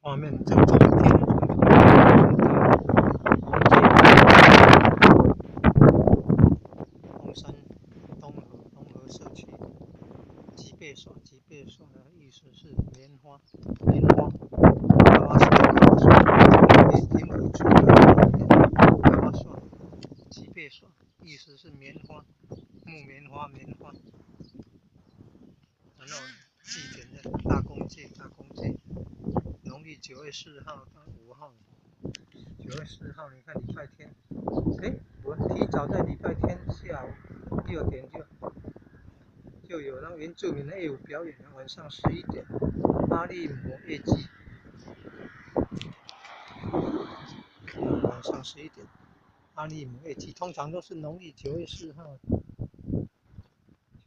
画面正中天空，红山东河社区吉贝耍的意思是棉花，娃娃耍听不出娃娃耍吉贝耍意思是棉花，木棉花。然后祭典的大公祭，农历9月4号到5号。9月4号，你看礼拜天，我提早在礼拜天下午6点就有那原住民的乐舞表演了，晚上11点，阿利姆乐季，晚上11点，阿利姆乐季通常都是农历9月4号。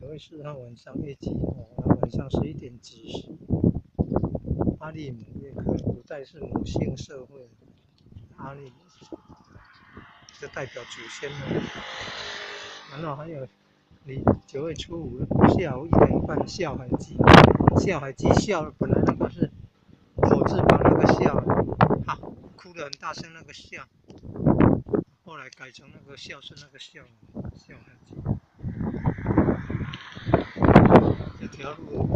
9月4号晚上乐季，晚上11点子时，阿利姆乐科古代是母性社会，阿利姆就代表祖先了。然后还有9月初5下午1点半笑海鸡，笑本来那个是口字旁那个笑，哭得很大声那个笑，后来改成那个笑是那个笑海鸡。这条路